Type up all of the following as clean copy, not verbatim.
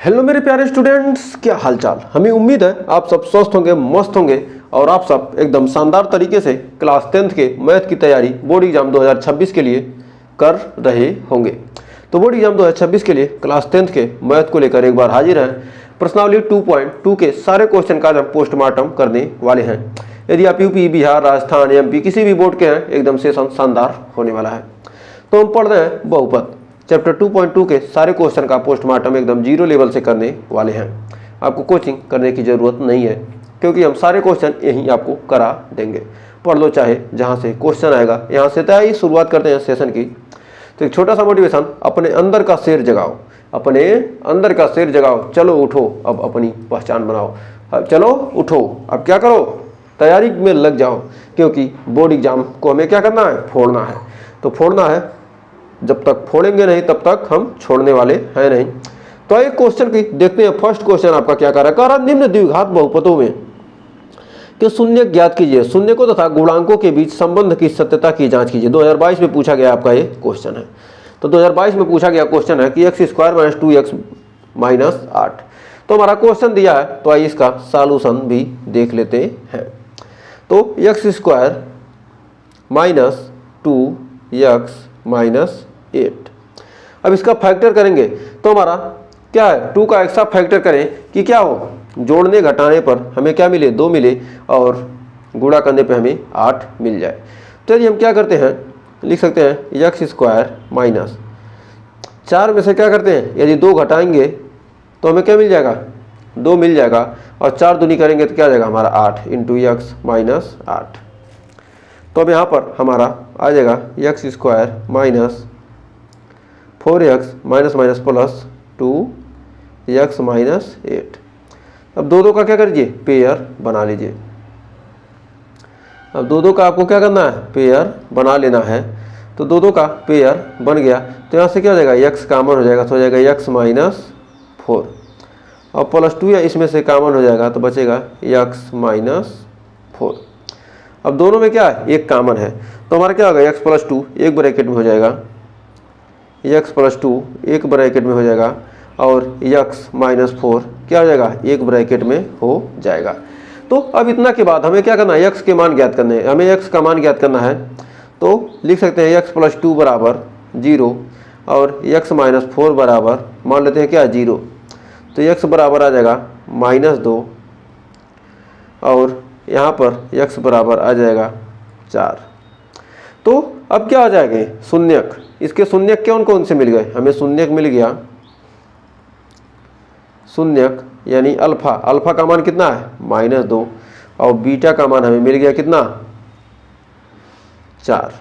Hello मेरे प्यारे students, क्या हालचाल। हमें उम्मीद है आप सब स्वस्थ होंगे, मस्त होंगे और आप सब एकदम शानदार तरीके से क्लास 10th के मैथ की तैयारी बोर्ड एग्जाम 2026 के लिए कर रहे होंगे। तो बोर्ड एग्जाम 2026 के लिए क्लास 10th के मैथ को लेकर एक बार हाजिर हैं। प्रश्नावली 2.2 के सारे क्वेश्चन का हम पोस्टमार्टम करने वाले हैं। यदि आप यूपी, बिहार, राजस्थान, एमपी किसी भी बोर्ड के हैं, एकदम से शानदार होने वाला है। तो हम पढ़ रहे हैं बहुपद चैप्टर 2.2 के सारे क्वेश्चन का पोस्टमार्टम एकदम जीरो लेवल से करने वाले हैं। आपको कोचिंग करने की ज़रूरत नहीं है क्योंकि हम सारे क्वेश्चन यहीं आपको करा देंगे। पढ़ लो चाहे जहाँ से क्वेश्चन आएगा, यहाँ से तैयारी शुरुआत करते हैं सेशन की। तो एक छोटा सा मोटिवेशन, अपने अंदर का शेर जगाओ, अपने अंदर का शेर जगाओ। चलो उठो, अब अपनी पहचान बनाओ। अब चलो उठो, अब क्या करो, तैयारी में लग जाओ, क्योंकि बोर्ड एग्जाम को हमें क्या करना है, फोड़ना है। तो फोड़ना है, जब तक फोड़ेंगे नहीं तब तक हम छोड़ने वाले हैं नहीं। तो एक क्वेश्चन की देखते हैं। फर्स्ट क्वेश्चन आपका क्या कह रहा है, निम्न द्विघात बहुपदों में कि शून्य ज्ञात कीजिए, शून्य को तथा गुणांकों के बीच संबंध की सत्यता की जांच कीजिए। 2022 में पूछा गया आपका ये क्वेश्चन है। तो 2022 में पूछा गया क्वेश्चन है कि x² - 2x - 8। तो हमारा क्वेश्चन दिया है, तो आइए इसका सॉल्यूशन भी देख लेते हैं। तो x² - 2x - 8। अब इसका फैक्टर करेंगे तो हमारा क्या है, 2 का एक्स्ट्रा फैक्टर करें कि क्या हो, जोड़ने घटाने पर हमें क्या मिले, 2 मिले, और गुणा करने पे हमें 8 मिल जाए। तो यदि हम क्या करते हैं, लिख सकते हैं x² - 4 में से क्या करते हैं, यदि 2 घटाएंगे तो हमें क्या मिल जाएगा, 2 मिल जाएगा, और 4 दूनी करेंगे तो क्या आ जाएगा हमारा 8 × x - 8। तो अब यहाँ पर हमारा आ जाएगा x² - 4x - प्लस 2x - 8। अब दो का क्या करिए, पेयर बना लीजिए। अब दो का आपको क्या करना है, पेयर बना लेना है। तो दो का पेयर बन गया तो यहाँ से क्या हो जाएगा, x कॉमन हो जाएगा, तो हो जाएगा x - 4, और प्लस 2 या इसमें से कॉमन हो जाएगा तो बचेगा x - 4। अब दोनों में क्या है, एक कॉमन है, तो हमारा क्या होगा, x + 2 एक ब्रैकेट में हो जाएगा, x + 2 एक ब्रैकेट में हो जाएगा, और x - 4 क्या हो जाएगा, एक ब्रैकेट में हो जाएगा। तो अब इतना के बाद हमें क्या करना है, x के मान ज्ञात करने हैं। हमें x का मान ज्ञात करना है, तो लिख सकते हैं x + 2 बराबर 0 और x - 4 बराबर मान लेते हैं क्या, 0। तो x बराबर आ जाएगा -2, और यहाँ पर x बराबर आ जाएगा 4। तो अब क्या आ जाएगा, शून्यक। इसके शून्यक कौन कौन से मिल गए, हमें शून्यक मिल गया, शून्यक यानी अल्फा। अल्फा का मान कितना है, -2, और बीटा का मान हमें मिल गया कितना, 4।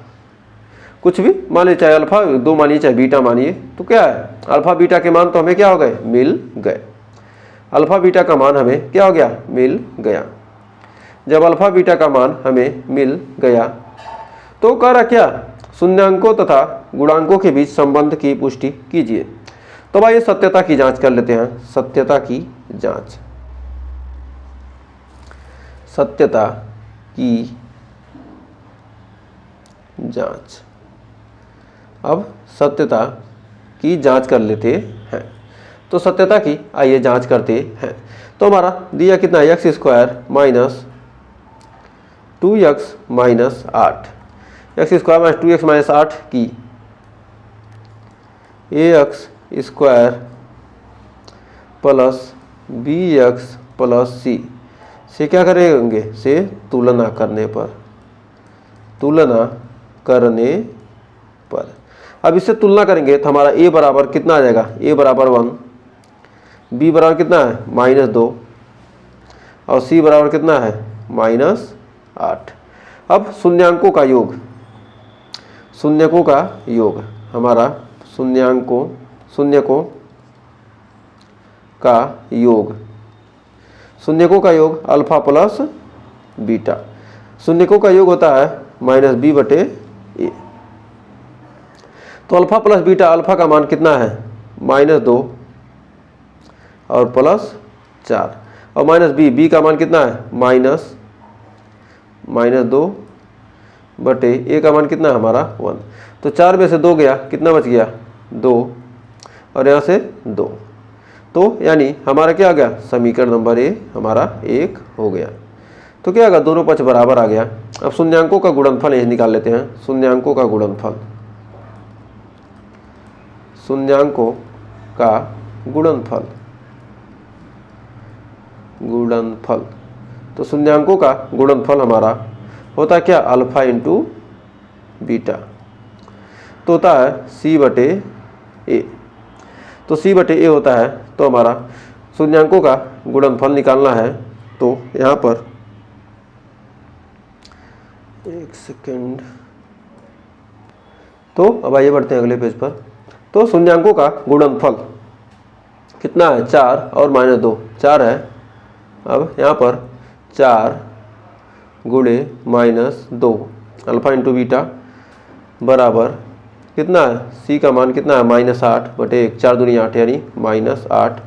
कुछ भी मान लीजिए, चाहे अल्फा 2 मानिए चाहे बीटा मानिए, तो क्या है, अल्फा बीटा के मान तो हमें क्या हो गए, मिल गए। अल्फा बीटा का मान हमें क्या हो गया, मिल गया। जब अल्फा बीटा का मान हमें मिल गया तो कह रहा क्या, शून्यांकों तथा गुणांकों के बीच संबंध की पुष्टि कीजिए। तो भाई सत्यता की जांच कर लेते हैं। सत्यता की जांच, सत्यता की जांच। अब सत्यता की जांच कर लेते हैं। तो सत्यता की आइए जांच करते हैं। तो हमारा दिया कितना, x² - 2x - 8। x² - 2x - 8 की ax² plus bx plus c से क्या करेंगे, से तुलना करने पर, तुलना करने पर। अब इससे तुलना करेंगे तो हमारा a बराबर कितना आ जाएगा, a बराबर 1, b बराबर कितना है, -2, और c बराबर कितना है, -8। अब शून्यांकों का योग, शून्यकों का योग, हमारा शून्यकों का योग, शून्यकों का योग अल्फा प्लस बीटा। शून्यकों का योग होता है -b/a। तो अल्फा प्लस बीटा, अल्फा का मान कितना है, -2 और प्लस 4, और -b का मान कितना है, -2/a का मान कितना है हमारा 1। तो 4 में से 2 गया, कितना बच गया, 2, और यहाँ से 2। तो यानी हमारा क्या आ गया, समीकरण नंबर ए हमारा 1 हो गया। तो क्या होगा, दोनों पक्ष बराबर आ गया। अब शून्यांकों का गुणनफल यही निकाल लेते हैं। शून्यांकों का गुणनफल, शून्यांकों का गुणनफल, गुणनफल। तो शून्यांकों का गुणनफल हमारा होता है क्या, अल्फा इंटू बीटा, तो होता है सी बटे ए। तो सी बटे ए होता है। तो हमारा शून्यांकों का गुणनफल निकालना है। तो यहाँ पर एक सेकेंड, तो अब आइए बढ़ते हैं अगले पेज पर। तो शून्यांकों का गुणनफल कितना है, 4 और -2, 4 है। अब यहाँ पर 4 गुणे -2 अल्फा इंटू बीटा बराबर कितना है, सी का मान कितना है, -8 बटे 1, 4 दूनी 8 यानी -8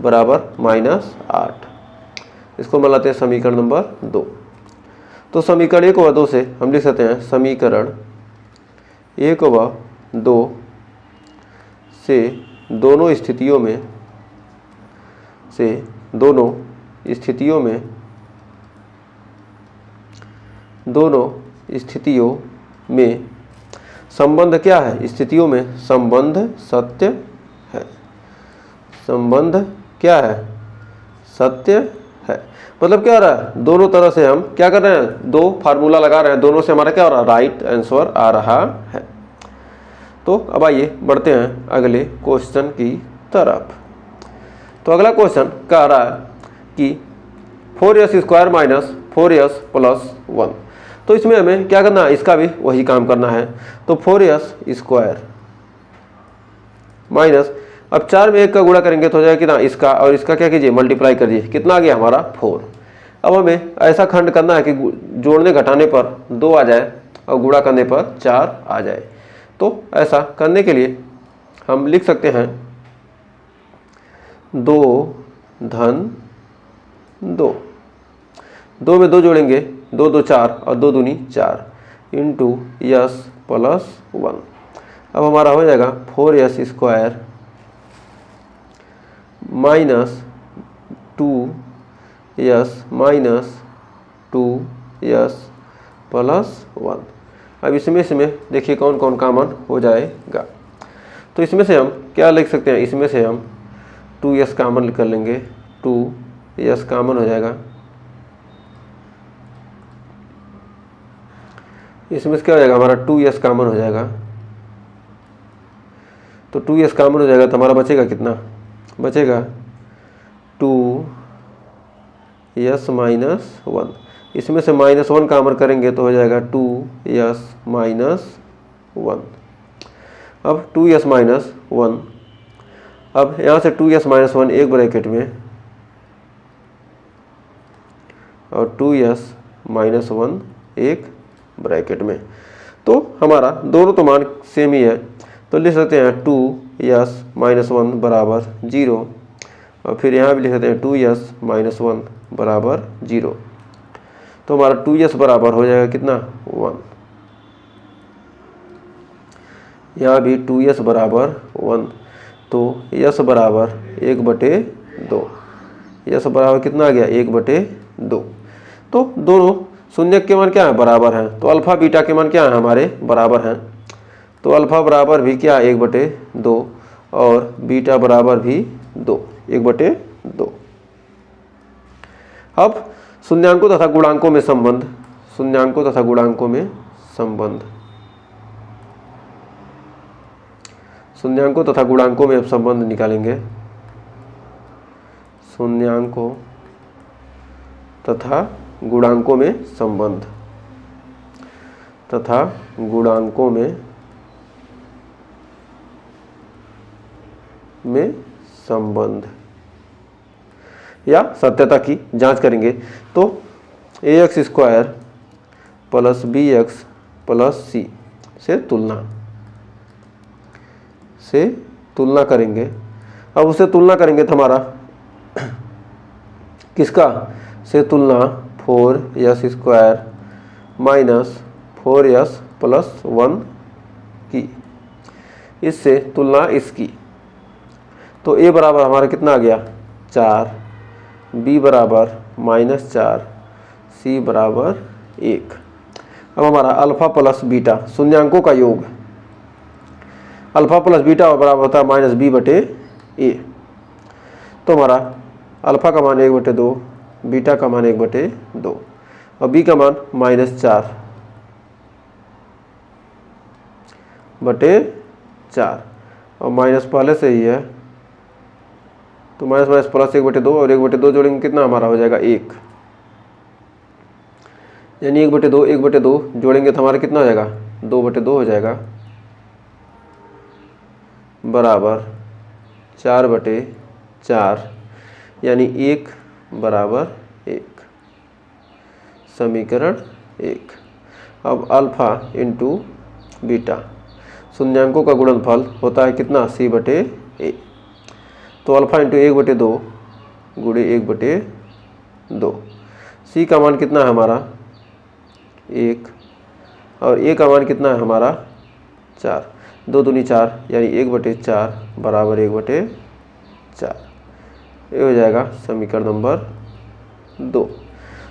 बराबर -8। इसको मिलाते हैं समीकरण नंबर 2। तो समीकरण 1 व 2 से हम लिख सकते हैं, समीकरण 1 व 2 से दोनों स्थितियों में संबंध क्या है, स्थितियों में संबंध सत्य है। संबंध क्या है, सत्य है। मतलब क्या हो रहा है, दोनों तरह से हम क्या कर रहे हैं, दो फार्मूला लगा रहे हैं, दोनों से हमारा क्या हो रहा है, राइट आंसर आ रहा है। तो अब आइए बढ़ते हैं अगले क्वेश्चन की तरफ। तो अगला क्वेश्चन कह रहा है कि 4s² - 4s + 1। तो इसमें हमें क्या करना है, इसका भी वही काम करना है। तो 4s² माइनस, अब 4 में 1 का गुणा करेंगे तो हो जाएगा कितना, इसका और इसका क्या कीजिए, मल्टीप्लाई कर दीजिए। कितना आ गया हमारा 4। अब हमें ऐसा खंड करना है कि जोड़ने घटाने पर 2 आ जाए और गुणा करने पर 4 आ जाए। तो ऐसा करने के लिए हम लिख सकते हैं 2 धन 2, 2 में 2 जोड़ेंगे, 2 2 4 और 2 दूनी 4 इंटू s + 1। अब हमारा हो जाएगा 4s² - 2s - 2s + 1। अब इसमें देखिए कौन कौन कॉमन हो जाएगा। तो इसमें से हम क्या लिख सकते हैं, इसमें से हम 2s कॉमन कर लेंगे, 2s कॉमन हो जाएगा। इसमें से क्या हो जाएगा, हमारा 2s कॉमन हो जाएगा। तो 2s कॉमन हो जाएगा तो हमारा बचेगा कितना, बचेगा 2s - 1। इसमें से -1 कॉमन करेंगे तो हो जाएगा 2s - 1। अब 2s - 1, अब यहाँ से 2s - 1 एक ब्रैकेट में और 2s - 1 एक ब्रैकेट में। तो हमारा दोनों तो मान सेम ही है, तो लिख सकते हैं 2s - 1 बराबर 0 और फिर यहाँ भी लिख सकते हैं 2s - 1 बराबर 0। तो हमारा 2s बराबर हो जाएगा कितना, 1। यहाँ भी 2s बराबर 1, तो s बराबर 1/2। s बराबर कितना आ गया, 1/2। तो दोनों शून्य के मान क्या है, बराबर हैं। तो अल्फा बीटा के मान क्या है, हमारे बराबर हैं। तो अल्फा बराबर भी क्या, 1/2 और बीटा बराबर भी 2, 1/2। अब शून्यांकों तथा गुणांकों में संबंध, शून्यांकों तथा गुणांकों में संबंध, शून्यांकों तथा गुणांकों में अब संबंध निकालेंगे। शून्यांकों तथा गुणांकों में संबंध, तथा गुणांकों में संबंध या सत्यता की जांच करेंगे। तो ax² + bx + c से तुलना करेंगे। अब उसे तुलना करेंगे तो हमारा किसका से तुलना 4s² - 4s + 1 की, इससे तुलना इसकी। तो ए बराबर हमारा कितना आ गया 4, बी बराबर -4, सी बराबर 1। अब हमारा अल्फा प्लस बीटा शून्यांकों का योग, अल्फा प्लस बीटा बराबर होता है -b/a। तो हमारा अल्फा का मान 1/2, बीटा का मान 1/2 और बी का मान -4/4 और माइनस पहले से ही है तो माइनस माइनस प्लस 1/2 और 1/2 जोड़ेंगे कितना हमारा हो जाएगा 1, यानी 1/2 जोड़ेंगे तो हमारा कितना हो जाएगा 2/2 हो जाएगा बराबर 4/4, यानी 1 बराबर 1, समीकरण 1। अब अल्फा इंटू बीटा शून्यांकों का गुणनफल होता है कितना c/a। तो अल्फा इंटू 1/2 गुणे 1/2, सी का मान कितना है हमारा 1 और ए का मान कितना है हमारा 4, 2 दूनी 4 यानी 1/4 बराबर 1/4। ये हो जाएगा समीकरण नंबर 2।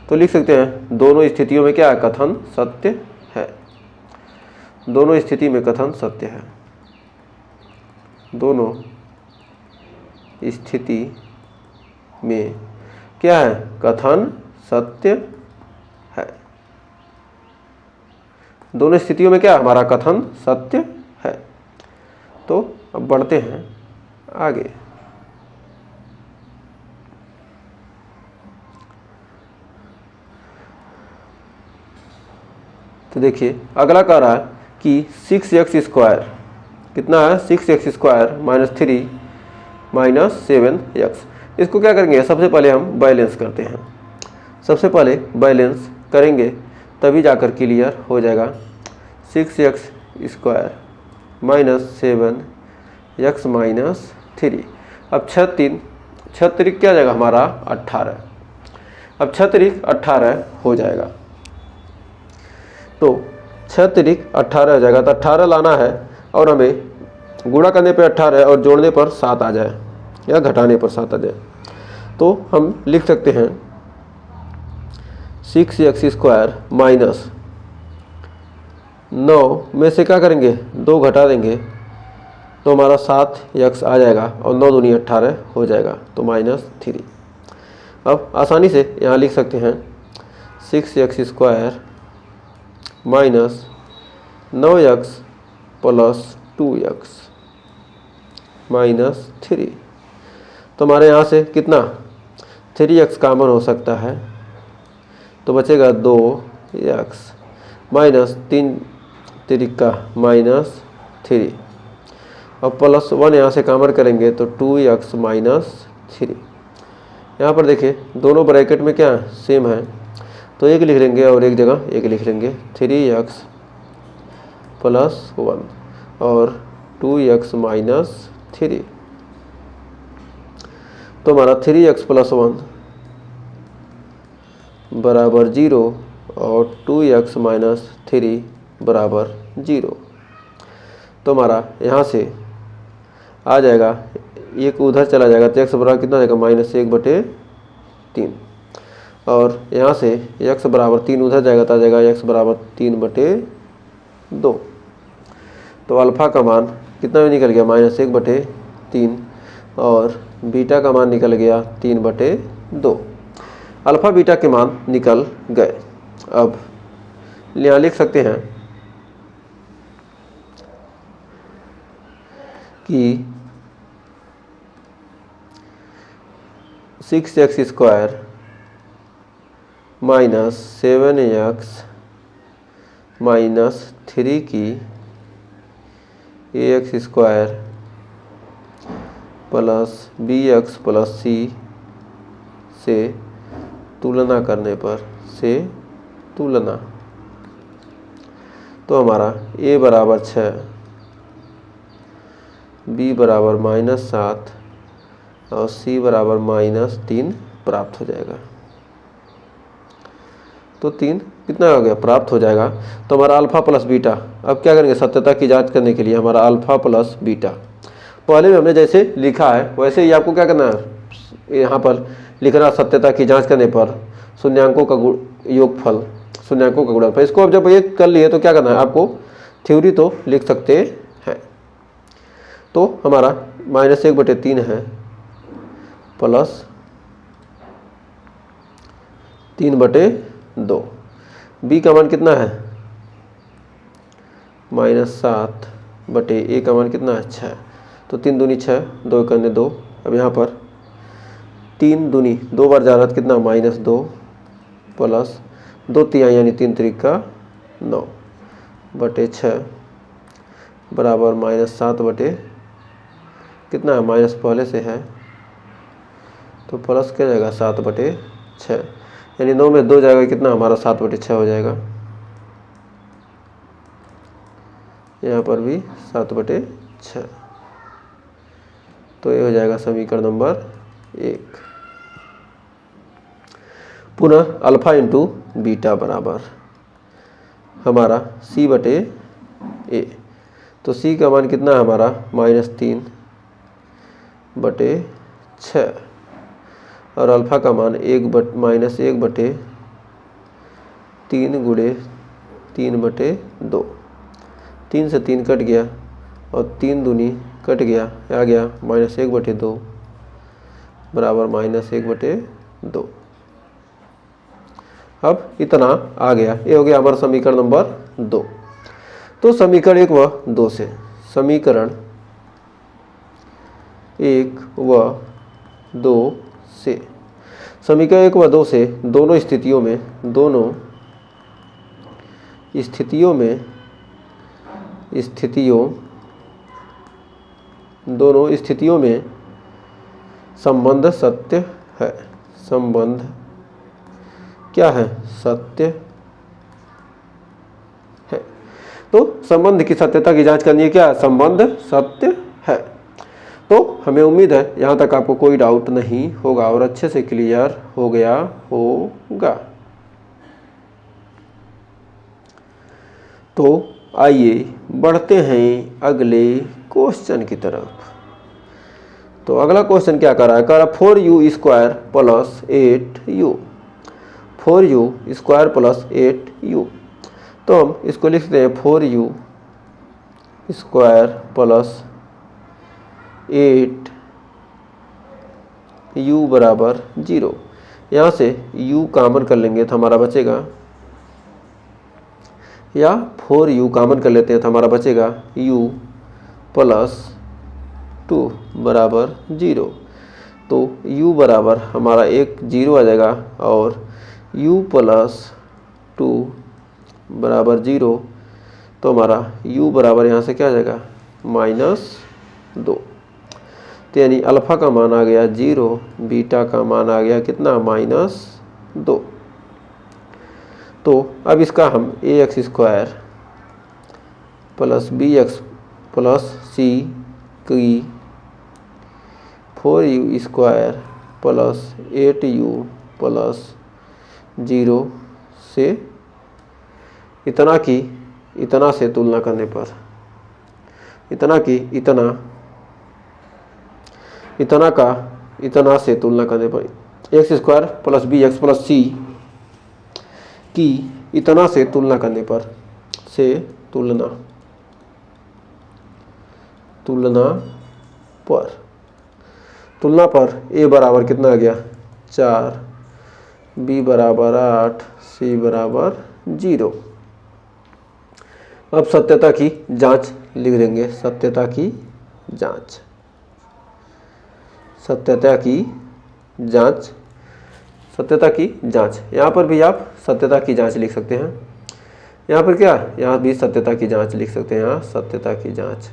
तो लिख सकते हैं दोनों स्थितियों में क्या है कथन सत्य है, दोनों स्थिति में कथन सत्य है, दोनों स्थिति में क्या है कथन सत्य है, दोनों स्थितियों में क्या हमारा कथन सत्य है। तो अब बढ़ते हैं आगे। तो देखिए अगला कह रहा है कि 6x² कितना है 6x² -3 -7x। इसको क्या करेंगे सबसे पहले हम बैलेंस करते हैं, सबसे पहले बैलेंस करेंगे तभी जाकर क्लियर हो जाएगा। 6x² -7x -3। अब 6 क्या जाएगा हमारा 18। अब 6 18 हो जाएगा, तो 6 18 हो जाएगा। तो 18 लाना है और हमें गुणा करने पे 18 और जोड़ने पर 7 आ जाए या घटाने पर 7 आ जाए, तो हम लिख सकते हैं 6x² माइनस 9 में से क्या करेंगे 2 घटा देंगे तो हमारा 7x आ जाएगा और 9 दूनी 18 हो जाएगा, तो -3। अब आसानी से यहाँ लिख सकते हैं 6x² minus 9x plus 2x -3। तो हमारे यहाँ से कितना 3x कॉमन हो सकता है, तो बचेगा 2x माइनस 3 तिरिका -3 और +1 यहाँ से कॉमन करेंगे तो 2x -3। यहाँ पर देखिए दोनों ब्रैकेट में क्या सेम है, तो एक लिख लेंगे और एक जगह एक लिख लेंगे 3x + 1 और 2x -3। तो हमारा 3x + 1 बराबर 0 और 2x -3 बराबर 0। तो हमारा यहाँ से आ जाएगा, एक उधर चला जाएगा तो x बराबर कितना जाएगा -1/3 और यहाँ से x बराबर 3 उधर जाएगा तो आ जाएगा x बराबर 3/2। तो अल्फ़ा का मान कितना निकल गया -1/3 और बीटा का मान निकल गया 3/2। अल्फ़ा बीटा के मान निकल गए। अब यहाँ लिख सकते हैं कि 6x² माइनस 7x -3 की ax² plus bx plus c से तुलना करने पर तुलना, तो हमारा a बराबर 6, b बराबर -7 और c बराबर -3 प्राप्त हो जाएगा। तो 3 कितना हो गया प्राप्त हो जाएगा। तो हमारा अल्फ़ा प्लस बीटा, अब क्या करेंगे सत्यता की जांच करने के लिए हमारा अल्फ़ा प्लस बीटा पहले में हमने जैसे लिखा है वैसे ही आपको क्या करना है, यहाँ पर लिखना सत्यता की जांच करने पर शून्यांकों का योगफल, शून्यांकों का गुणनफल। इसको अब जब ये कर लिए तो क्या करना है आपको, थ्योरी तो लिख सकते हैं। तो हमारा -1/3 है प्लस 3/2। बी का मान कितना है -7/a का मान कितना है 6। तो 3 दूनी 6, 2 करने 2। अब यहाँ पर 3 दूनी 2 बार जा रहा था कितना -2 प्लस 2 तिहाई यानी 3 त्रिका 9/6 बराबर -7 कितना है, माइनस पहले से है तो प्लस क्या जाएगा 7/6, यानी 9 में 2 जाएगा कितना हमारा 7/6 हो जाएगा। यहाँ पर भी 7/6। तो ये हो जाएगा समीकरण नंबर 1। पुनः अल्फा इंटू बीटा बराबर हमारा c/a। तो c का मान कितना है हमारा -3/6 और अल्फा का मान -1/3 गुणे 3/2। 3 से 3 कट गया और 3 दूनी कट गया, आ गया -1/2 बराबर -1/2। अब इतना आ गया, ये हो गया हमारा समीकरण नंबर 2। तो समीकरण 1 व 2 से, समीकरण 1 व 2 से, समीकरण 1 व 2 से दोनों स्थितियों में संबंध सत्य है। संबंध क्या है, सत्य है। तो संबंध की सत्यता की जांच करनी है, क्या संबंध सत्य है। तो हमें उम्मीद है यहाँ तक आपको कोई डाउट नहीं होगा और अच्छे से क्लियर हो गया होगा। तो आइए बढ़ते हैं अगले क्वेश्चन की तरफ। तो अगला क्वेश्चन क्या कर रहा है, कह रहा 4u² plus 8u, 4u² plus 8u। तो हम इसको लिखते हैं 4u² प्लस 8u बराबर 0। यहाँ से u कॉमन कर लेंगे तो हमारा बचेगा, या 4u कॉमन कर लेते हैं तो हमारा बचेगा u प्लस 2 बराबर 0। तो u बराबर हमारा 0 आ जाएगा और u प्लस 2 बराबर 0। तो हमारा u बराबर यहाँ से क्या आ जाएगा -2। तो यानी अल्फ़ा का मान आ गया 0, बीटा का मान आ गया कितना -2। तो अब इसका हम ax² plus bx plus c की 4u² प्लस 8u प्लस 0 से इतना से तुलना करने पर, इतना से तुलना करने पर x² plus bx plus c की इतना से तुलना करने पर, तुलना पर a बराबर कितना आ गया 4, b बराबर 8, c बराबर 0। अब सत्यता की जांच लिख देंगे, सत्यता की जांच। यहाँ पर भी आप सत्यता की जांच लिख सकते हैं। यहाँ पर क्या, यहाँ भी सत्यता की जांच लिख सकते हैं। यहाँ सत्यता की जांच,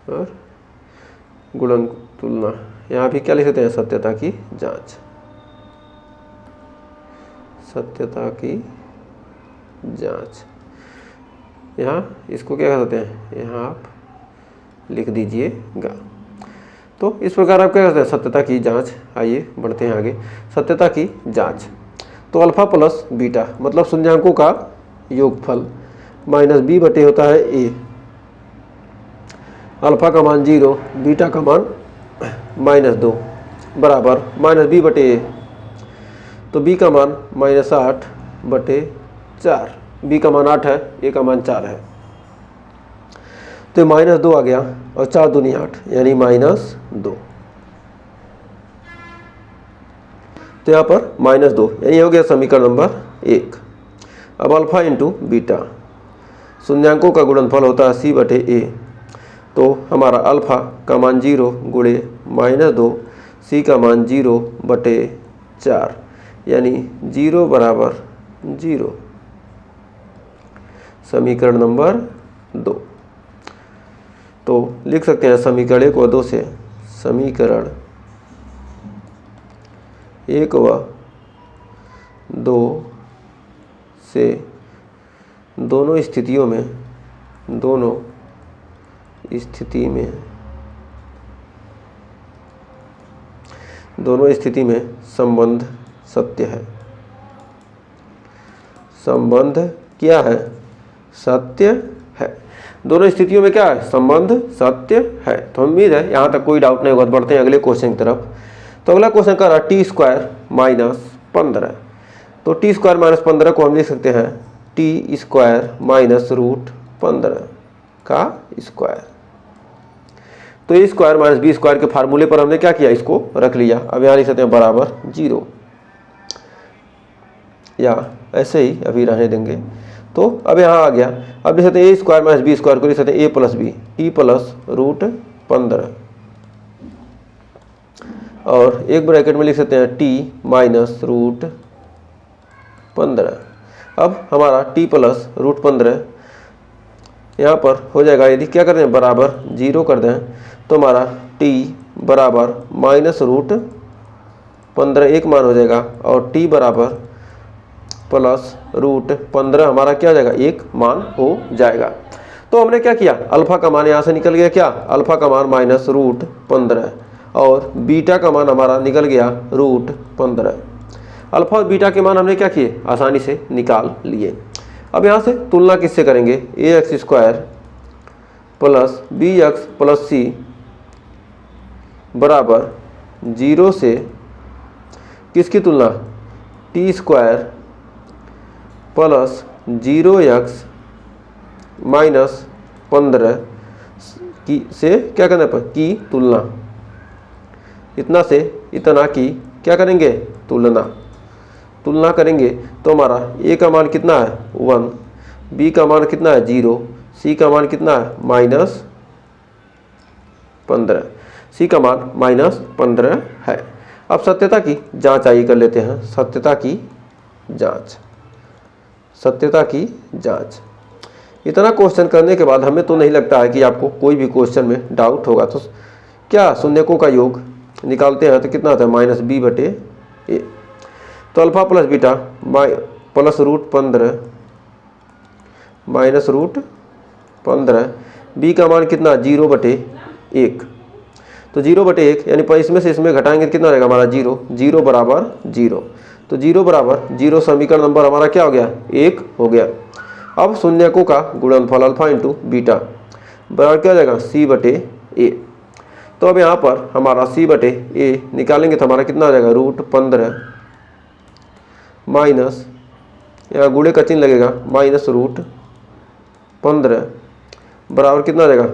और गुणन तुलना, यहाँ भी क्या लिख सकते हैं सत्यता की जांच। यहाँ इसको क्या कहते हैं, यहाँ आप लिख दीजिएगा। तो इस प्रकार आप क्या करते हैं सत्यता की जांच। आइए बढ़ते हैं आगे, सत्यता की जांच। तो अल्फा प्लस बीटा मतलब शून्यांकों का योगफल, माइनस बी बटे होता है ए। अल्फा का मान 0, बीटा का मान -2 बराबर माइनस बी बटे ए। तो बी का मान -8 बटे 4, बी का मान 8 है, ए का मान 4 है। तो -2 आ गया और 4 दूनी 8 यानी -2। तो यहाँ पर -2 यानी हो गया समीकरण नंबर 1। अब अल्फा इंटू बीटा, शून्यांकों का गुणनफल होता है c बटे ए। तो हमारा अल्फा का मान 0 गुणे -2, सी का मान 0 बटे 4 यानी 0 बराबर 0, समीकरण नंबर 2। तो लिख सकते हैं समीकरण 1 व 2 से, समीकरण 1 व 2 से दोनों स्थितियों में संबंध सत्य है। संबंध क्या है? सत्य है। दोनों स्थितियों में क्या है? संबंध सत्य है। तो उम्मीद है यहाँ तक कोई डाउट नहीं होगा। बढ़ते हैं अगले क्वेश्चन की तरफ। तो अगला क्वेश्चन कर रहा है टी स्क्वायर माइनस 15। तो टी स्क्वायर माइनस 15 को हम लिख सकते हैं टी स्क्वायर माइनस रूट 15 का स्क्वायर। तो ए स्क्वायर माइनस बी स्क्वायर के फार्मूले पर हमने क्या किया? इसको रख लिया। अब यहाँ लिख सकते हैं बराबर 0, या ऐसे ही अभी रहने देंगे। तो अब यहाँ आ गया। अब लिख सकते हैं a square minus b square को लिख सकते हैं a plus b, t plus root 15, और एक ब्रैकेट में लिख सकते हैं टी माइनस रूट 15। अब हमारा टी प्लस रूट 15 यहाँ पर हो जाएगा। यदि क्या कर दें? बराबर 0 कर दें तो हमारा t बराबर माइनस रूट 15 एक मान हो जाएगा, और t बराबर प्लस रूट 15 हमारा क्या हो जाएगा? एक मान हो जाएगा। तो हमने क्या किया? अल्फा का मान यहाँ से निकल गया क्या? अल्फा का मान माइनस रूट 15 और बीटा का मान हमारा निकल गया रूट 15। अल्फा और बीटा के मान हमने क्या किए? आसानी से निकाल लिए। अब यहाँ से तुलना किससे करेंगे? A x square plus b x plus c बराबर 0 से किसकी तुलना? T square plus 0x minus 15 की से क्या करने पर? की तुलना। इतना से इतना की क्या करेंगे? तुलना करेंगे। तो हमारा ए का मान कितना है? 1, बी का मान कितना है? 0, सी का मान कितना है? -15, सी का मान -15 है। अब सत्यता की जांच आइए कर लेते हैं। सत्यता की जांच। इतना क्वेश्चन करने के बाद हमें तो नहीं लगता है कि आपको कोई भी क्वेश्चन में डाउट होगा। तो क्या शून्यकों का योग निकालते हैं तो कितना आता है? -b बटे ए। तो alpha plus beta plus root 15 minus root 15, B का मान कितना? 0 बटे 1। तो 0 बटे 1 यानी इसमें से इसमें घटाएंगे तो कितना रहेगा हमारा? 0 बराबर 0। तो 0 बराबर 0 समीकरण नंबर हमारा क्या हो गया? 1 हो गया। अब शून्यकों का गुणनफल अल्फा इंटू बीटा बराबर क्या हो जाएगा? c बटे ए। तो अब यहाँ पर हमारा c बटे ए निकालेंगे तो हमारा कितना हो जाएगा? रूट 15 माइनस, यहाँ गुणे का चिन्ह लगेगा, माइनस रूट 15 बराबर कितना आ जाएगा?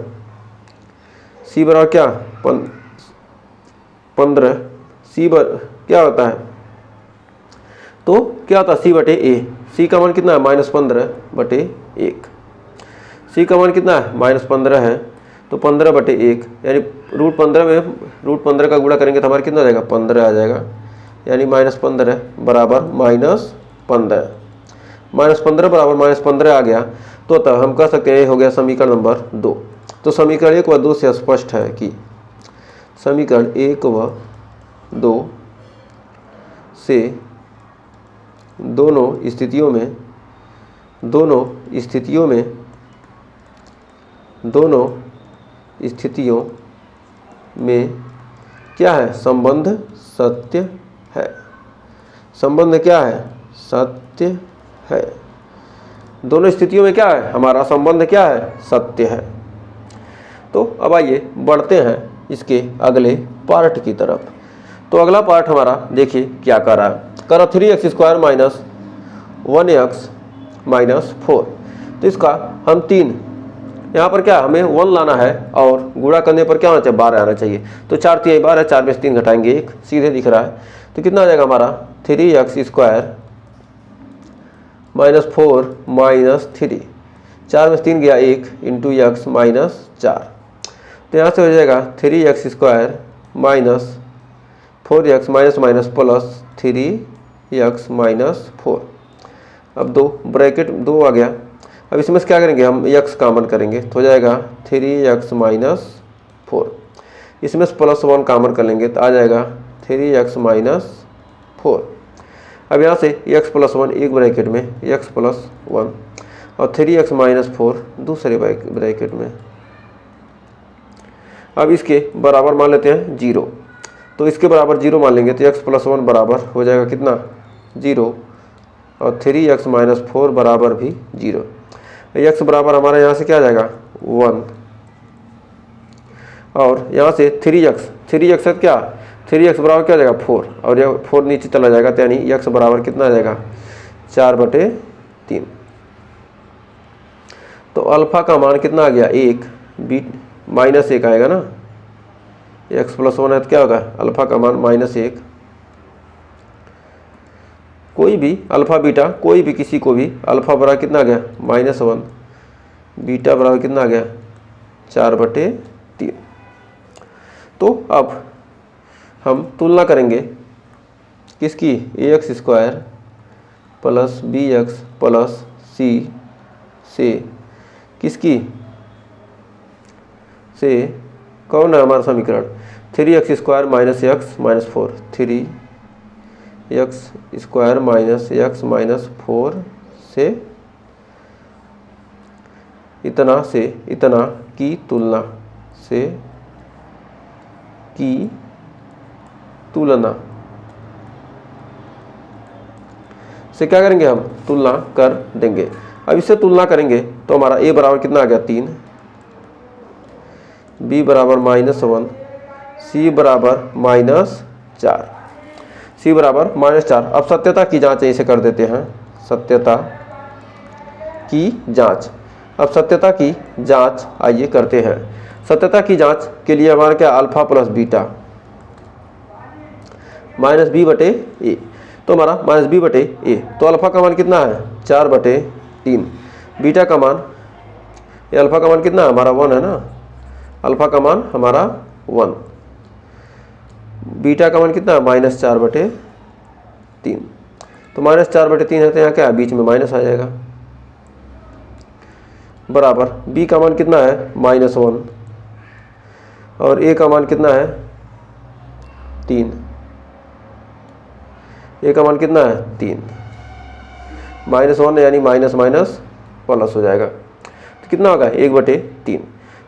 c बराबर क्या? 15। c क्या होता है? तो क्या होता है? c बटे ए। c का मान कितना है? -15 बटे 1। c का मान कितना है? -15 है। तो 15 बटे 1 यानी रूट 15 में रूट 15 का गुणा करेंगे तो हमारा कितना आ जाएगा? 15 आ जाएगा। यानी -15 बराबर -15, -15 बराबर -15 आ गया। तो तब हम कह सकते हैं ये हो गया समीकरण नंबर 2। तो समीकरण 1 व 2 से स्पष्ट है कि समीकरण 1 व 2 से दोनों स्थितियों में क्या है? संबंध सत्य है। संबंध क्या है? सत्य है। दोनों स्थितियों में क्या है, हमारा संबंध क्या है, सत्य है। तो अब आइए बढ़ते हैं इसके अगले पार्ट की तरफ। तो अगला पार्ट हमारा देखिए क्या कर रहा है, कर 3x² माइनस 1x माइनस 4। तो इसका हम 3, यहाँ पर क्या हमें 1 लाना है और गुणा करने पर क्या होना चाहिए, 12 आना चाहिए। तो 4 3 12, 4 में से 3 घटाएंगे 1, सीधे दिख रहा है। तो कितना आ जाएगा हमारा 3x² माइनस 4 माइनस 3, 4 में से 3 गया 1 इंटू x माइनस 4। तो यहाँ से हो जाएगा 3x² minus 4x minus minus plus 3x minus 4। अब 2 ब्रैकेट 2 आ गया। अब इसमें से क्या करेंगे, हम x कॉमन करेंगे तो हो जाएगा 3x माइनस 4। इसमें से +1 कॉमन कर लेंगे तो आ जाएगा 3x माइनस 4। अब यहाँ से x + 1 एक ब्रैकेट में, x + 1 और 3x माइनस 4 दूसरे ब्रैकेट में। अब इसके बराबर मान लेते हैं 0, तो इसके बराबर 0 मान लेंगे तो x + 1 बराबर हो जाएगा कितना, 0 और 3x माइनस 4 बराबर भी 0। x बराबर हमारा यहाँ से क्या आ जाएगा 1 और यहाँ से 3x क्या, 3x बराबर क्या आ जाएगा 4 और यह 4 नीचे चला जाएगा, तो यानी x बराबर कितना आ जाएगा 4/3। तो अल्फा का मान कितना आ गया 1, बी माइनस 1 आएगा ना, x + 1 है तो क्या होगा अल्फा का मान -1। कोई भी अल्फा बीटा कोई भी किसी को भी अल्फा बराबर कितना आ गया -1, बीटा बराबर कितना आ गया 4/3। तो अब हम तुलना करेंगे किसकी, ax² plus bx plus c से किसकी, से कौन है हमारा समीकरण 3x² minus x minus 4, 3x² minus x minus 4 से इतना की तुलना से की तुलना से क्या करेंगे, हम तुलना कर देंगे। अब इससे तुलना करेंगे तो हमारा a बराबर कितना आ गया 3, b बराबर -1, c बराबर -4, c बराबर -4। अब सत्यता की जांच इसे कर देते हैं, सत्यता की जांच। अब सत्यता की जांच आइए करते हैं। सत्यता की जांच के लिए हमारा क्या, अल्फा प्लस बीटा -b/a, तो हमारा -b/a। तो अल्फा का मान कितना है 4/3, बीटा का मान, ये अल्फा का मान कितना है हमारा 1 है ना, अल्फा का मान हमारा 1, बीटा का मान कितना है -4/3। तो -4/3 है तो यहाँ क्या है बीच में माइनस आ जाएगा, बराबर b का मान कितना है -1 और a का मान कितना है 3, a का मान कितना है 3, -1 यानी माइनस माइनस प्लस हो जाएगा, तो कितना होगा 1/3।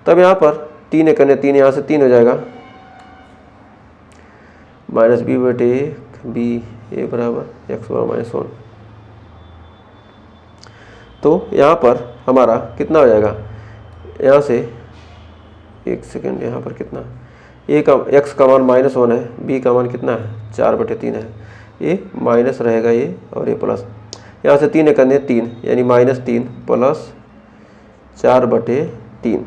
तब यहाँ पर 3 एक अन्य 3, यहाँ से 3 हो जाएगा, -b/1 b a बराबर x बराबर -1। तो यहाँ पर हमारा कितना हो जाएगा, यहाँ से एक सेकेंड, यहाँ पर कितना, a का x का मान -1 है, b का मान कितना है 4/3 है, ये माइनस रहेगा ये और ये प्लस, यहाँ से 3 एक अन्य 3 यानी -3 प्लस 4/3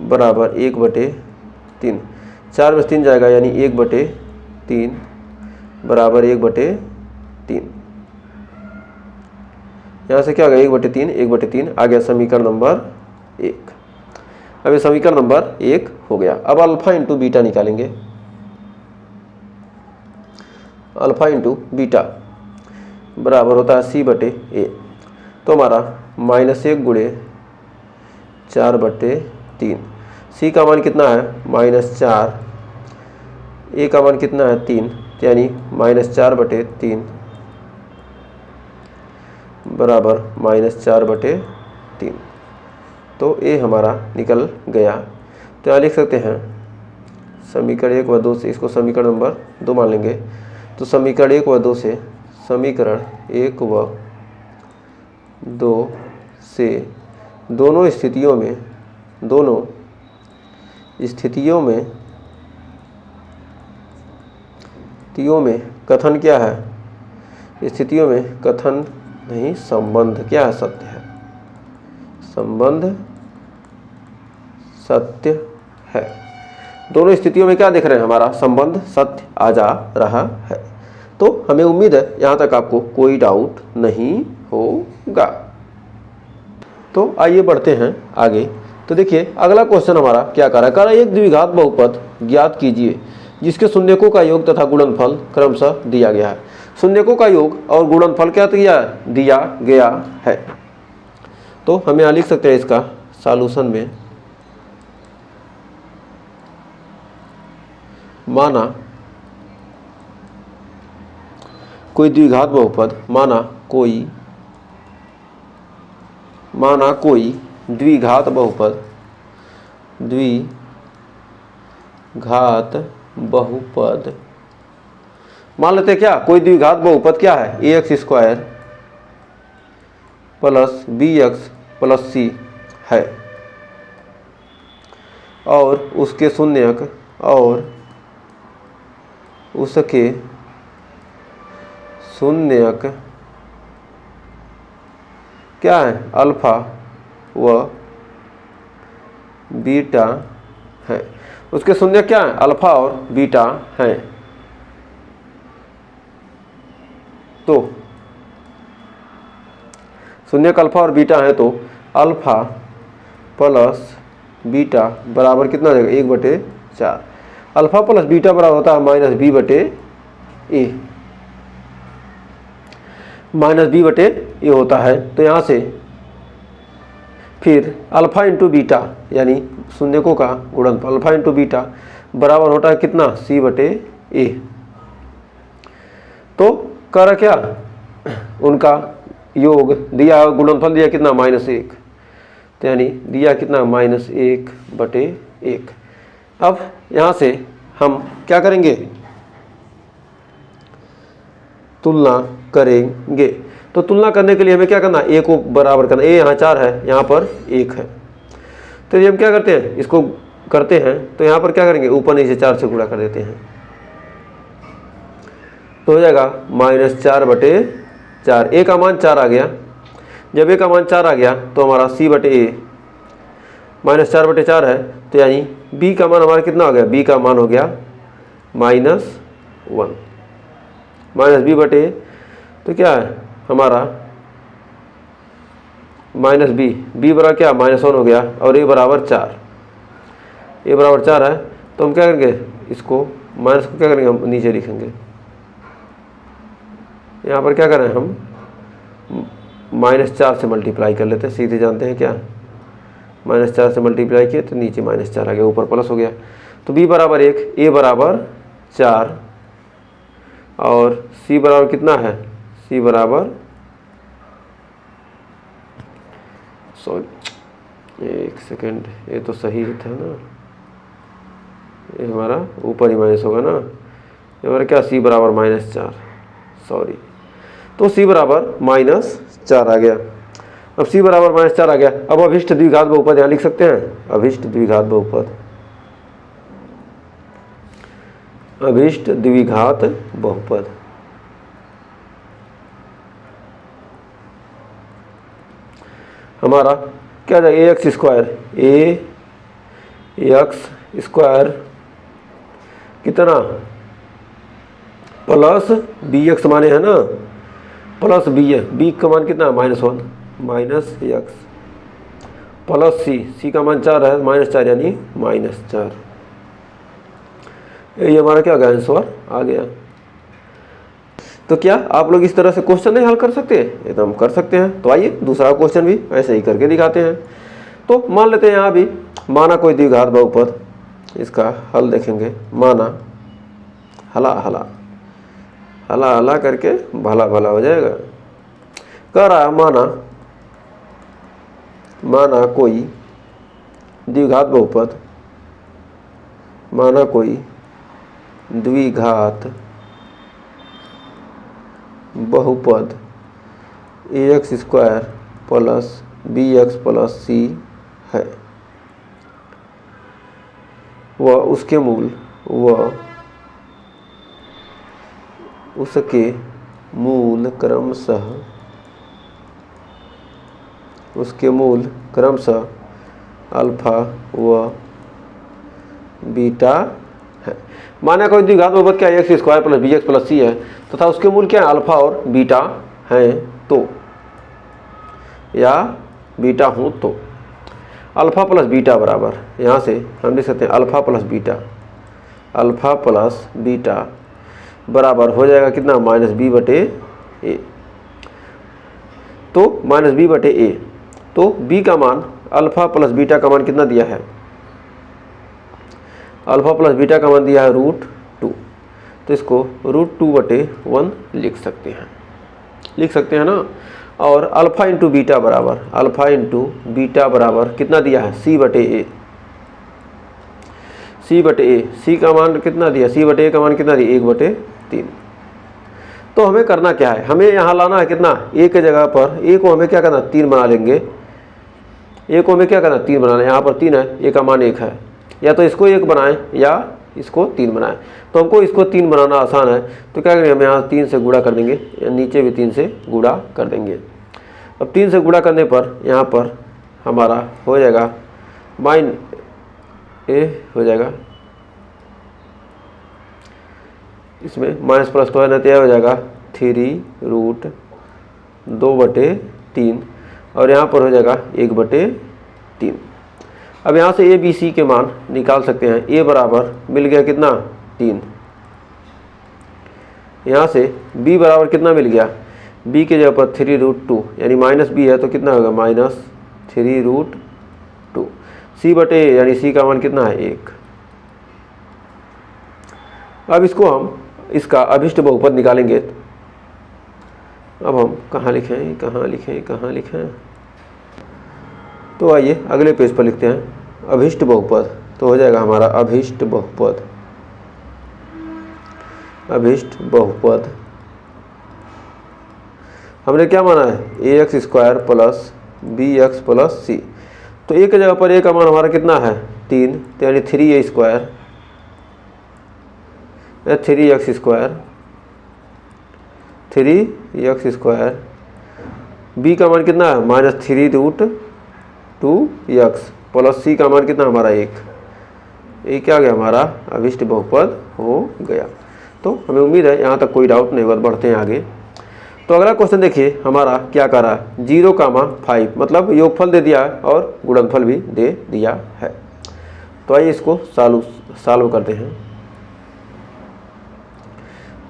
बराबर 1/3। 4 में 3 जाएगा यानी 1/3 बराबर 1/3। यहाँ से क्या आ गया 1/3 आ गया समीकरण नंबर 1। अब ये समीकरण नंबर 1 हो गया। अब अल्फा इंटू बीटा निकालेंगे, अल्फा इंटू बीटा बराबर होता है c/a। तो हमारा -1 गुणे 4/3, c का मान कितना है -4, a का मान कितना है 3 यानी -4/3 बराबर -4/3। तो a हमारा निकल गया। तो यहाँ लिख सकते हैं समीकरण 1 व 2 से, इसको समीकरण नंबर 2 मान लेंगे। तो समीकरण 1 व 2 से, समीकरण 1 व 2 से दोनों स्थितियों में कथन क्या है? स्थितियों में कथन नहीं, संबंध क्या है? सत्य है। संबंध सत्य है। दोनों स्थितियों में क्या देख रहे हैं? हमारा संबंध सत्य आ जा रहा है। तो हमें उम्मीद है यहाँ तक आपको कोई डाउट नहीं होगा। तो आइए बढ़ते हैं आगे। तो देखिए अगला क्वेश्चन हमारा क्या कर रहा है? एक द्विघात बहुपद ज्ञात कीजिए जिसके शून्यकों का योग तथा गुणनफल क्रमशः दिया गया है। शून्यकों का योग और गुणनफल क्या दिया गया है। तो हम यहाँ लिख सकते हैं इसका सॉल्यूशन में, माना कोई द्विघात बहुपद, माना कोई द्विघात बहुपद मान लेते हैं क्या? कोई द्विघात बहुपद क्या है? ax square plus bx plus c है और उसके शून्यक क्या है? अल्फा व बीटा है। उसके शून्यक क्या है? अल्फा और बीटा हैं। तो शून्यक अल्फा और बीटा है, तो अल्फा प्लस बीटा बराबर कितना हो जाएगा? 1/4। अल्फा प्लस बीटा बराबर होता है -b/a, -b/a होता है। तो यहाँ से फिर अल्फा इंटू बीटा यानी शून्यकों का गुणनफल अल्फा इंटू बीटा बराबर होता है कितना? c/a। तो कर क्या? उनका योग दिया, गुणनफल दिया कितना? -1। तो यानी दिया कितना? -1/1। अब यहाँ से हम क्या करेंगे? तुलना करेंगे। तो तुलना करने के लिए हमें क्या करना? a को बराबर करना। a यहाँ 4 है, यहाँ पर 1 है। तो ये हम क्या करते हैं? इसको करते हैं तो यहाँ पर क्या करेंगे? ऊपर नीचे 4 से गुणा कर देते हैं, तो हो जाएगा -4/4। a का मान 4 आ गया। जब a का मान 4 आ गया तो हमारा c/a -4/4 है। तो यानी b का मान हमारा कितना हो गया? b का मान हो गया -1 -b/a। तो क्या है हमारा? -b बराबर क्या? -1 हो गया और a बराबर 4। a बराबर 4 है तो हम क्या करेंगे? इसको माइनस को क्या करेंगे? हम नीचे लिखेंगे। यहाँ पर क्या करें? हम -4 से मल्टीप्लाई कर लेते हैं, सीधे जानते हैं क्या? -4 से मल्टीप्लाई किए तो नीचे -4 आ गया, ऊपर प्लस हो गया। तो b बराबर 1, a बराबर 4 और c बराबर कितना है? c बराबर एक सेकेंड, ये तो सही था ना, ये हमारा ऊपर ही माइनस होगा ना। ये हमारा क्या? c बराबर -4, सॉरी। तो c बराबर -4 आ गया। अब c बराबर -4 आ गया। अब अभिष्ट द्विघात बहुपद यहाँ लिख सकते हैं। अभिष्ट द्विघात बहुपद हमारा क्या जाएगा? ax स्क्वायर कितना? प्लस bx माने है ना, प्लस b है। b का मान कितना? -1 -x प्लस c का मान 4 है, -4 यानी -4। ये हमारा क्या गया? आंसर आ गया। तो क्या आप लोग इस तरह से क्वेश्चन नहीं हल कर सकते? एकदम कर सकते हैं। तो आइए दूसरा क्वेश्चन भी ऐसे ही करके दिखाते हैं। तो मान लेते हैं यहाँ भी, माना कोई द्विघात बहुपद, इसका हल देखेंगे। माना हला करके भला भला हो जाएगा। कह रहा है माना कोई द्विघात बहुपद ax square plus b x plus c है व उसके मूल क्रमशः अल्फा व बीटा है। माना कोई द्विघात बहुपद क्या x square plus b x plus c है तथा उसके मूल क्या है अल्फा और बीटा हैं तो या बीटा हो तो अल्फा प्लस बीटा बराबर यहाँ से हम लिख सकते हैं अल्फा प्लस बीटा बराबर हो जाएगा कितना माइनस बी बटे ए। तो माइनस बी बटे ए, तो बी का मान अल्फा प्लस बीटा का मान कितना दिया है, अल्फा प्लस बीटा का मान दिया है √2, तो इसको √2/1 लिख सकते हैं ना। और अल्फा इंटू बीटा बराबर कितना दिया है सी बटे ए, सी का मान कितना दिया, सी बटे ए का मान कितना दिया 1/3। तो हमें करना क्या है, हमें यहाँ लाना है कितना, ए के जगह पर ए को हमें क्या करना 3 बना लेंगे, ए को हमें क्या करना 3 बनाना है, यहाँ पर 3 है, ए का मान 1 है, या तो इसको 1 बनाएं या इसको 3 बनाएं। तो हमको इसको 3 बनाना आसान है, तो क्या करेंगे हम यहाँ 3 से गुणा कर देंगे, नीचे भी 3 से गुणा कर देंगे। अब 3 से गुणा करने पर यहाँ पर हमारा हो जाएगा माइन ए हो जाएगा, इसमें माइनस प्लस तो है ना, तो हो जाएगा 3√2/3 और यहाँ पर हो जाएगा 1/3। अब यहाँ से ए बी सी के मान निकाल सकते हैं। ए बराबर मिल गया कितना 3, यहाँ से बी बराबर कितना मिल गया, बी के जगह पर 3√2 यानी माइनस बी है तो कितना होगा -3√2। सी बटे यानी सी का मान कितना है 1। अब इसको हम इसका अभिष्ट बहुपद निकालेंगे। अब हम कहाँ लिखें, तो आइए अगले पेज पर लिखते हैं अभिष्ट बहुपद। तो हो जाएगा हमारा अभिष्ट बहुपद हमने क्या माना है ax² प्लस bx प्लस सी। तो ए की जगह पर ए का मान हमारा कितना है 3, तो यानी 3a² 3x², बी का मान कितना है -3√2x प्लस सी का मान कितना हमारा 1। ये क्या गया हमारा अभिष्ट बहुपद हो गया। तो हमें उम्मीद है यहाँ तक कोई डाउट नहीं होगा। बढ़ते हैं आगे। तो अगला क्वेश्चन देखिए हमारा क्या कर रहा है 0,5 मतलब योगफल दे दिया है और गुणनफल भी दे दिया है। तो आइए इसको सॉल्व करते हैं।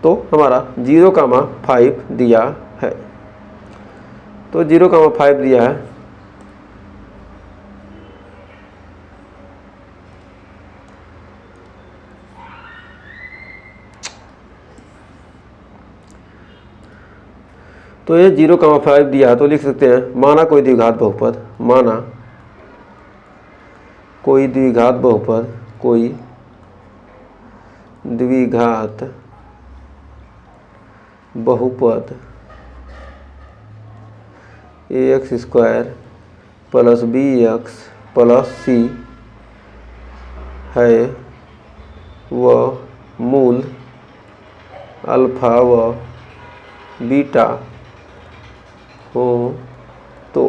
तो हमारा 0,5 दिया है, तो 0,5 दिया है, तो ये 0,5 दिया है। तो लिख सकते हैं माना कोई द्विघात बहुपद, कोई द्विघात बहुपद ax² plus bx plus c है व मूल अल्फा व बीटा हो तो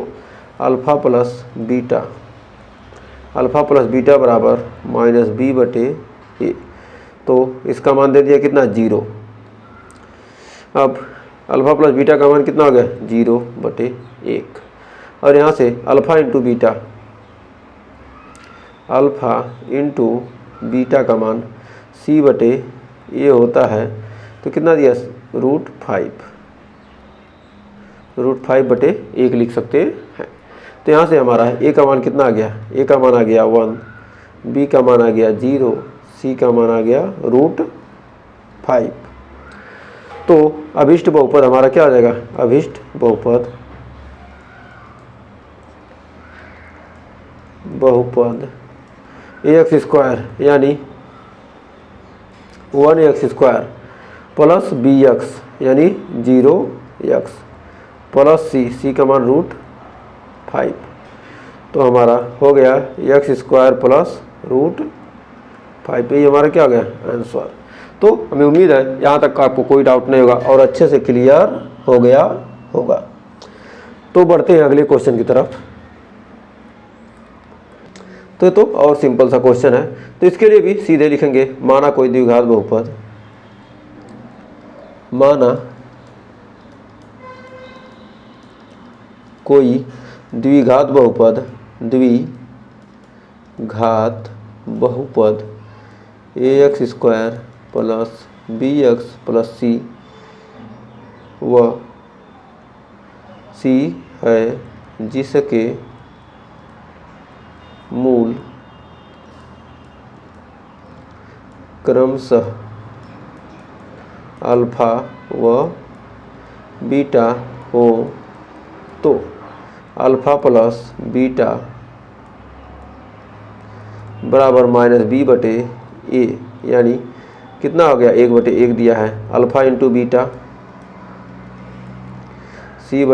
अल्फा प्लस बीटा बराबर -b/a। तो इसका मान दे दिया कितना 0। अब अल्फा प्लस बीटा का मान कितना हो गया 0/1 और यहाँ से अल्फा इंटू बीटा का मान c/a होता है। तो कितना दिया √5/1 लिख सकते हैं। तो यहाँ से हमारा a का मान कितना आ गया, a का मान आ गया 1, b का मान आ गया 0, c का मान आ गया √5। तो अभिष्ट बहुपद हमारा क्या हो जाएगा, अभिष्ट बहुपद ax² यानी 1x² प्लस bx यानी 0x प्लस सी का मान 5। तो हमारा हो गया x² प्लस √5। ये हमारा क्या हो गया आंसर। तो हमें उम्मीद है यहाँ तक आपको कोई डाउट नहीं होगा और अच्छे से क्लियर हो गया होगा। तो बढ़ते हैं अगले क्वेश्चन की तरफ। तो और सिंपल सा क्वेश्चन है, तो इसके लिए भी सीधे लिखेंगे माना कोई द्विघात बहुपद, माना कोई द्विघात बहुपद, द्विघात बहुपद ax² plus bx plus c व c है जिसके मूल क्रमशः अल्फा व बीटा हो, तो अल्फा प्लस बीटा बराबर -b/a, यानी कितना हो गया 1/1 दिया है, अल्फा इंटू बीटा c/a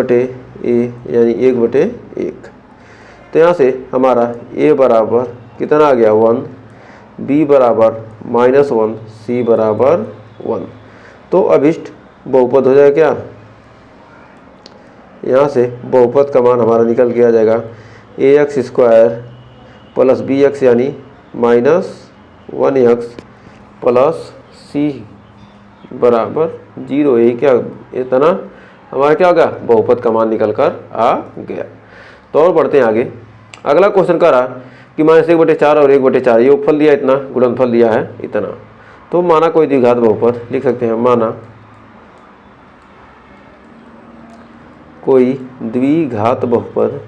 यानी 1/1। तो यहाँ से हमारा a बराबर कितना आ गया 1, b बराबर -1, c बराबर 1। तो अभिष्ट बहुपद हो जाएगा क्या, यहाँ से बहुपद का मान हमारा निकल के आ जाएगा ax² प्लस bx यानी -1x प्लस c बराबर 0। यही क्या इतना हमारा क्या होगा बहुपद का मान निकल कर आ गया। तो और बढ़ते हैं आगे। अगला क्वेश्चन कह रहा कि -1/4 और 1/4 योगफल दिया इतना, गुणनफल दिया है इतना। तो माना कोई द्विघात बहुपद लिख सकते हैं, माना कोई द्विघात बहुपद,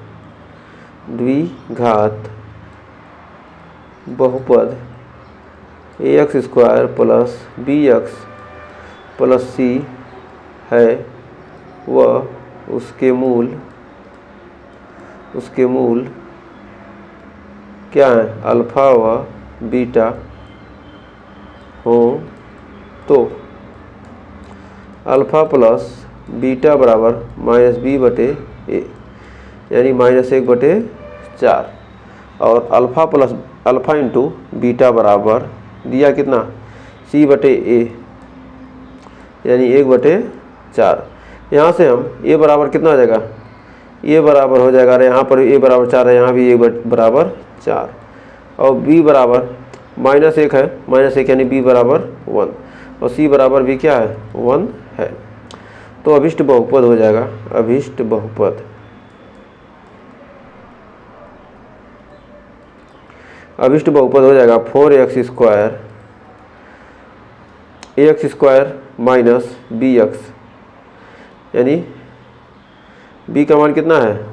द्विघात बहुपद ax² plus bx plus c है व उसके मूल क्या है अल्फा व बीटा हो, तो अल्फा प्लस बीटा बराबर -b/a यानी -1/4 और अल्फा इंटू बीटा बराबर दिया कितना c/a यानी 1/4। यहाँ से हम a बराबर कितना हो जाएगा, a बराबर हो जाएगा, अरे यहाँ पर a बराबर 4 है, यहाँ भी a बराबर 4 और b बराबर -1 है, -1 यानी b बराबर 1 और c बराबर भी क्या है 1 है। तो अभिष्ट बहुपद हो जाएगा, अभिष्ट बहुपद, अभिष्ट बहुपद हो जाएगा 4x² माइनस bx यानी b का मान कितना है,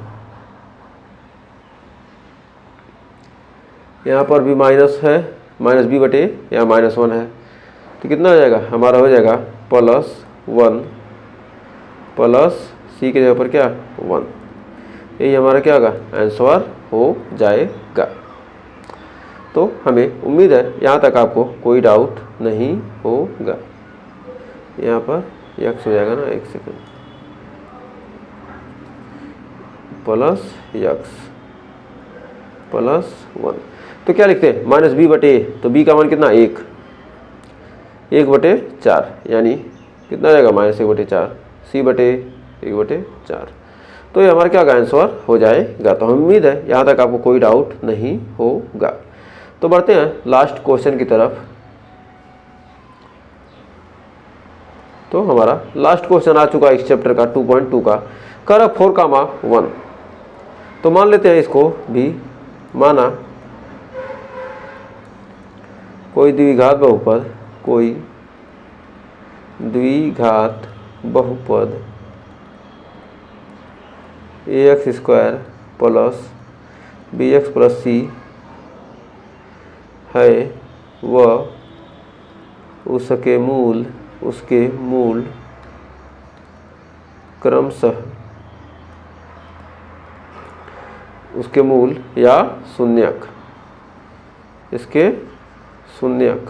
यहाँ पर भी माइनस है, -b/a यहाँ -1 है, तो कितना हो जाएगा हमारा हो जाएगा +1 प्लस c के जगह पर क्या 1। यही हमारा क्या होगा आंसर हो जाएगा। तो हमें उम्मीद है यहाँ तक आपको कोई डाउट नहीं होगा। यहाँ पर x हो जाएगा ना, 1 सेकंड, प्लस x प्लस 1। तो क्या लिखते हैं -b/a, तो b का मान कितना 1/4 यानी कितना जाएगा -1/4, c/a 1/4। तो ये हमारा क्या होगा आंसर हो जाएगा। तो हम उम्मीद है यहाँ तक आपको कोई डाउट नहीं होगा। तो बढ़ते हैं लास्ट क्वेश्चन की तरफ। तो हमारा लास्ट क्वेश्चन आ चुका है इस चैप्टर का 2.2 का, कर 4,1। तो मान लेते हैं इसको भी, माना कोई द्विघात बहुपद, कोई द्विघात बहुपद ax² plus bx plus c है व उसके मूल क्रमशः, उसके मूल या शून्यक, इसके शून्यक,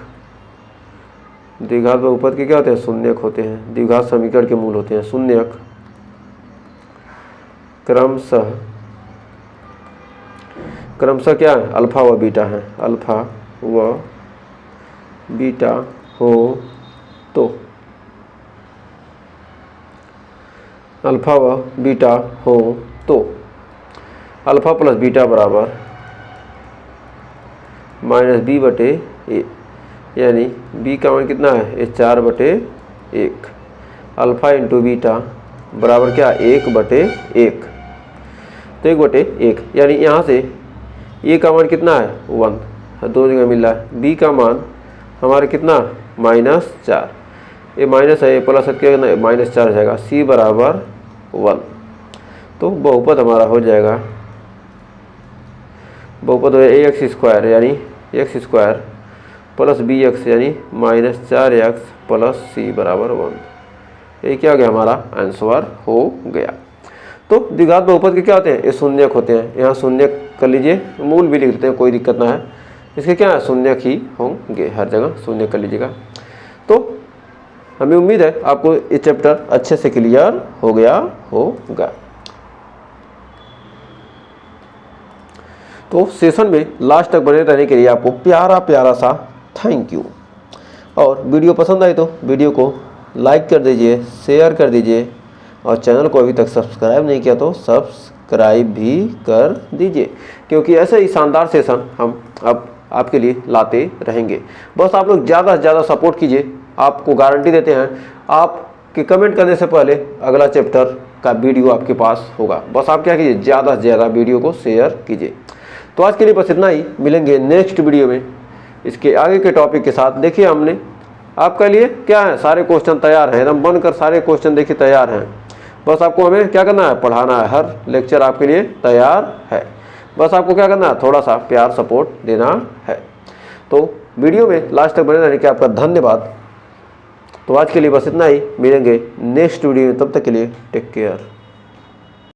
द्विघात बहुपद के क्या होते हैं शून्यक होते हैं, द्विघात समीकरण के मूल होते हैं शून्यक, क्रमशः क्रमशः क्या है, अल्फा व बीटा है, अल्फा व बीटा हो तो, अल्फा व बीटा हो तो अल्फा प्लस बीटा बराबर -b/a, यानी b का मान कितना है, ये 4/1, अल्फा इंटू बीटा बराबर क्या, 1/1, तो 1/1, यानी यहाँ से a का मान कितना है 1, दो जगह मिल रहा है। b का मान हमारे कितना -4, ये माइनस है, ये प्लस है, -4 हो जाएगा, c बराबर 1। तो बहुपद हमारा हो जाएगा, बहुपद हो ax² यानी x² प्लस bx यानी -4x प्लस c बराबर 1। ये क्या हो गया, हमारा आंसर हो गया। तो द्विघात बहुपद के क्या होते हैं, ये शून्यक होते हैं, यहाँ शून्यक कर लीजिए, मूल भी लिख देते हैं, कोई दिक्कत ना है, इसके क्या है शून्यक ही होंगे, हर जगह शून्यक कर लीजिएगा। तो हमें उम्मीद है आपको ये चैप्टर अच्छे से क्लियर हो गया होगा। तो सेशन में लास्ट तक बने रहने के लिए आपको प्यारा प्यारा सा थैंक यू। और वीडियो पसंद आए तो वीडियो को लाइक कर दीजिए, शेयर कर दीजिए, और चैनल को अभी तक सब्सक्राइब नहीं किया तो सब्सक्राइब भी कर दीजिए, क्योंकि ऐसे ही शानदार सेशन हम अब आपके लिए लाते रहेंगे। बस आप लोग ज़्यादा से ज़्यादा सपोर्ट कीजिए, आपको गारंटी देते हैं आपके कमेंट करने से पहले अगला चैप्टर का वीडियो आपके पास होगा। बस आप क्या कीजिए, ज़्यादा से ज़्यादा वीडियो को शेयर कीजिए। तो आज के लिए बस इतना ही, मिलेंगे नेक्स्ट वीडियो में इसके आगे के टॉपिक के साथ। देखिए हमने आपके लिए क्या है, सारे क्वेश्चन तैयार हैं, एकदम बनकर सारे क्वेश्चन देखिए तैयार हैं। बस आपको हमें क्या करना है, पढ़ाना है, हर लेक्चर आपके लिए तैयार है। बस आपको क्या करना है, थोड़ा सा प्यार सपोर्ट देना है। तो वीडियो में लास्ट तक बने रहने के आपका धन्यवाद। तो आज के लिए बस इतना ही, मिलेंगे नेक्स्ट वीडियो में, तब तक के लिए टेक केयर।